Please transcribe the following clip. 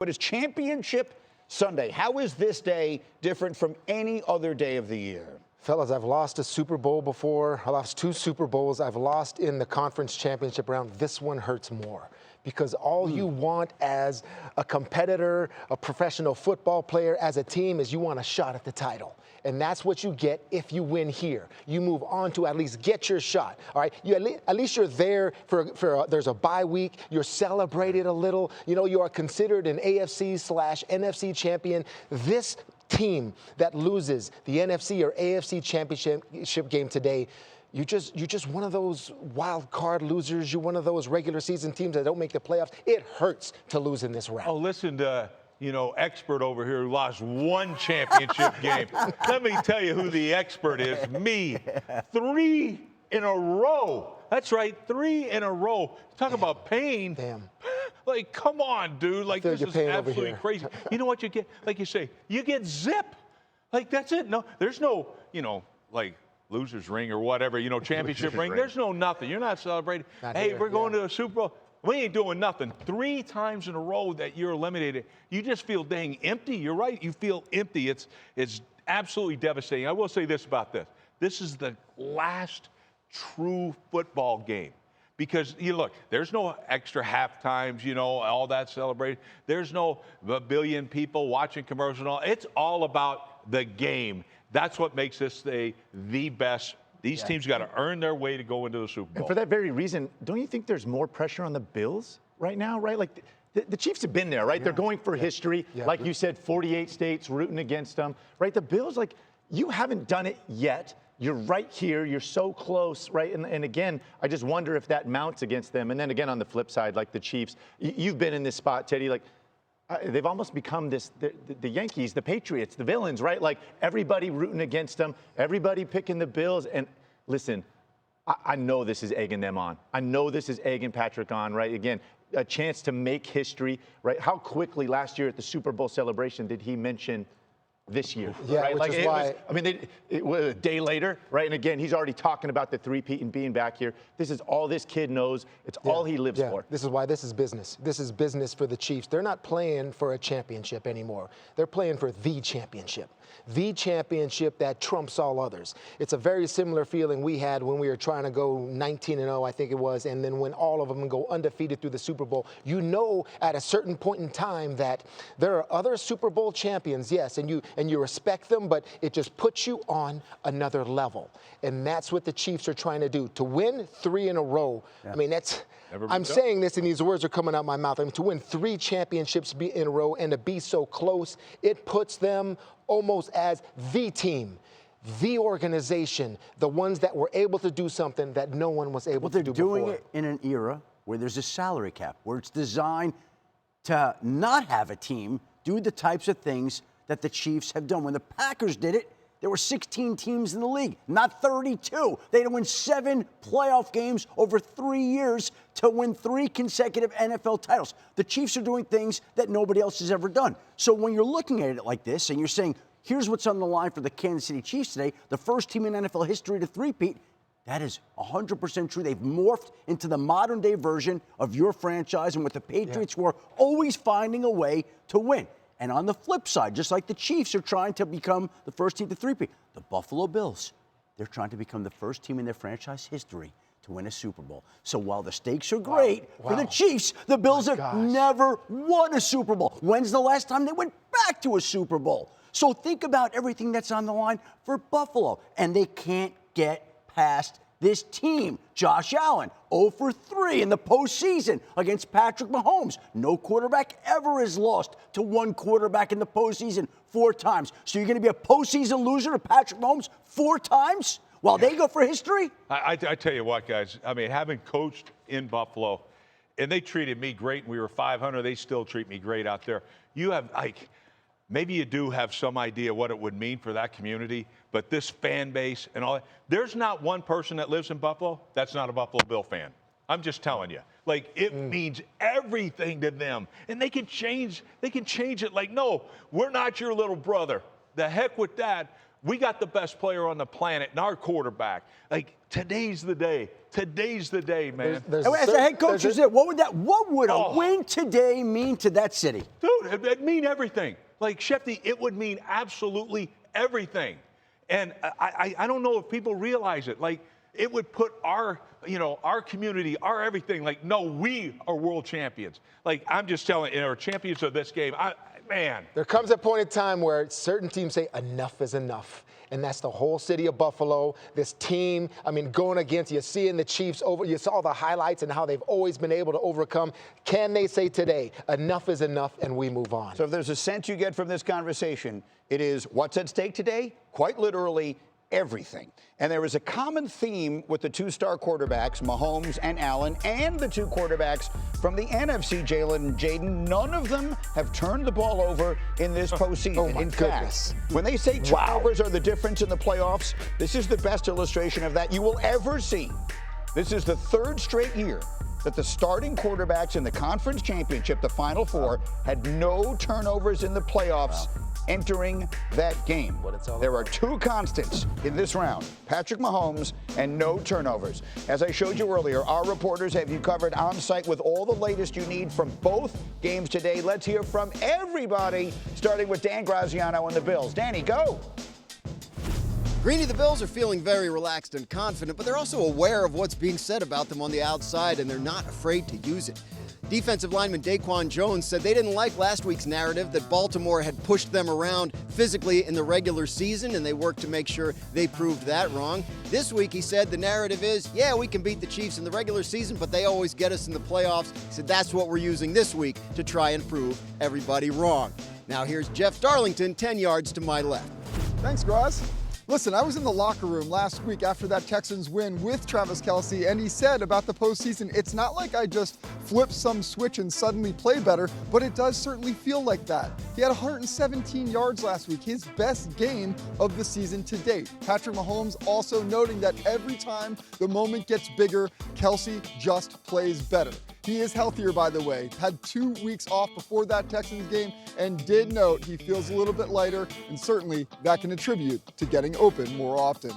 But it's Championship Sunday. How is this day different from any other day of the year? Fellas, I've lost a Super Bowl before. I lost 2 Super Bowls. I've lost in the conference championship round. This one hurts more because all you want as a competitor, a professional football player, as a team is you want a shot at the title. And that's what you get if you win here. You move on to at least get your shot, all right? At least you're there for there's a bye week. You're celebrated a little. You know, you are considered an AFC/NFC champion. This team that loses the NFC or AFC Championship game today, you're just one of those wild card losers. You're one of those regular season teams that don't make the playoffs. It hurts to lose in this round. Oh, listen to, expert over here who lost 1 championship game. Let me tell you who the expert is. Me. 3 in a row. That's right, 3 in a row. Talk about pain. Damn. Like, come on, dude. Like, this is absolutely crazy. You know what you get? Like you say, you get zip. Like, that's it. No, there's no, like, loser's ring or whatever, championship ring. There's no nothing. You're not celebrating. Hey, we're going to a Super Bowl. We ain't doing nothing. 3 times in a row that you're eliminated. You just feel dang empty. You're right. You feel empty. It's absolutely devastating. I will say this about this. This is the last true football game. Because, look, there's no extra half times, all that celebrated. There's no billion people watching commercials and all. It's all about the game. That's what makes this the best. These teams got to earn their way to go into the Super Bowl. And for that very reason, don't you think there's more pressure on the Bills right now, right? Like, the Chiefs have been there, right? Yeah. They're going for history. Yeah. Like you said, 48 states rooting against them, right? The Bills, like, you haven't done it yet. You're right here. You're so close, right? And again, I just wonder if that mounts against them. And then again, on the flip side, like the Chiefs, you've been in this spot, Tedy. Like, they've almost become the Yankees, the Patriots, the villains, right? Like, everybody rooting against them, everybody picking the Bills. And listen, I know this is egging them on. I know this is egging Patrick on, right? Again, a chance to make history, right? How quickly last year at the Super Bowl celebration did he mention this year? Yeah, right? which is why. It was a day later, right? And again, he's already talking about the three-peat and being back here. This is all this kid knows. It's all he lives for. This is why this is business. This is business for the Chiefs. They're not playing for a championship anymore. They're playing for the championship. The championship that trumps all others. It's a very similar feeling we had when we were trying to go 19-0, I think it was, and then when all of them go undefeated through the Super Bowl. You know at a certain point in time that there are other Super Bowl champions, yes, and you respect them, but it just puts you on another level. And that's what the Chiefs are trying to do. To win 3 in a row, I mean, I'm saying this and these words are coming out my mouth. I mean, to win 3 championships in a row and to be so close, it puts them almost as the team, the organization, the ones that were able to do something that no one was able to do before. They're doing it in an era where there's a salary cap, where it's designed to not have a team do the types of things that the Chiefs have done. When the Packers did it, there were 16 teams in the league, not 32. They had to win 7 playoff games over 3 years to win 3 consecutive NFL titles. The Chiefs are doing things that nobody else has ever done. So when you're looking at it like this and you're saying, here's what's on the line for the Kansas City Chiefs today, the first team in NFL history to three-peat, that is 100% true. They've morphed into the modern-day version of your franchise and what the Patriots were always finding a way to win. And on the flip side, just like the Chiefs are trying to become the first team to three-peat, the Buffalo Bills, they're trying to become the first team in their franchise history to win a Super Bowl. So while the stakes are great for the Chiefs, the Bills have never won a Super Bowl. When's the last time they went back to a Super Bowl? So think about everything that's on the line for Buffalo. And they can't get past this team. Josh Allen, 0 for 3 in the postseason against Patrick Mahomes. No quarterback ever has lost to one quarterback in the postseason 4 times. So you're going to be a postseason loser to Patrick Mahomes 4 times while they go for history? I tell you what, guys. I mean, having coached in Buffalo, and they treated me great, and we were 500. They still treat me great out there. You have, maybe you do have some idea what it would mean for that community, but this fan base and all that, there's not one person that lives in Buffalo that's not a Buffalo Bill fan. I'm just telling you. Like, it means everything to them. And they can change it like, no, we're not your little brother. The heck with that. We got the best player on the planet and our quarterback. Like, today's the day. Today's the day, man. As a head coach, what would a win today mean to that city? Dude, it'd mean everything. Like, Schefter, it would mean absolutely everything. And I don't know if people realize it. Like, it would put our community, our everything, like, no, we are world champions. Like, I'm just telling you, champions of this game. Man. There comes a point in time where certain teams say enough is enough. And that's the whole city of Buffalo, this team, going against, you see in the Chiefs, you saw the highlights and how they've always been able to overcome. Can they say today, enough is enough, and we move on? So if there's a sense you get from this conversation, it is what's at stake today? Quite literally, everything. And there is a common theme with the two-star quarterbacks, Mahomes and Allen, and the two quarterbacks from the NFC, Jalen and Jaden. None of them have turned the ball over in this postseason. Oh my in goodness. fact, when they say turnovers are the difference in the playoffs, this is the best illustration of that you will ever see. This is the third straight year that the starting quarterbacks in the conference championship, the Final Four, had no turnovers in the playoffs entering that game. There are two constants in this round, Patrick Mahomes and no turnovers. As I showed you earlier, our reporters have you covered on site with all the latest you need from both games today. Let's hear from everybody, starting with Dan Graziano and the Bills. Danny, go. Greeny, the Bills are feeling very relaxed and confident, but they're also aware of what's being said about them on the outside, and they're not afraid to use it. Defensive lineman Daquan Jones said they didn't like last week's narrative that Baltimore had pushed them around physically in the regular season, and they worked to make sure they proved that wrong. This week, he said the narrative is, yeah, we can beat the Chiefs in the regular season, but they always get us in the playoffs. He said that's what we're using this week to try and prove everybody wrong. Now here's Jeff Darlington, 10 yards to my left. Thanks, Graz. Listen, I was in the locker room last week after that Texans win with Travis Kelce, and he said about the postseason, it's not like I just flip some switch and suddenly play better, but it does certainly feel like that. He had 117 yards last week, his best game of the season to date. Patrick Mahomes also noting that every time the moment gets bigger, Kelce just plays better. He is healthier, by the way. Had 2 weeks off before that Texans game and did note he feels a little bit lighter, and certainly that can attribute to getting open more often.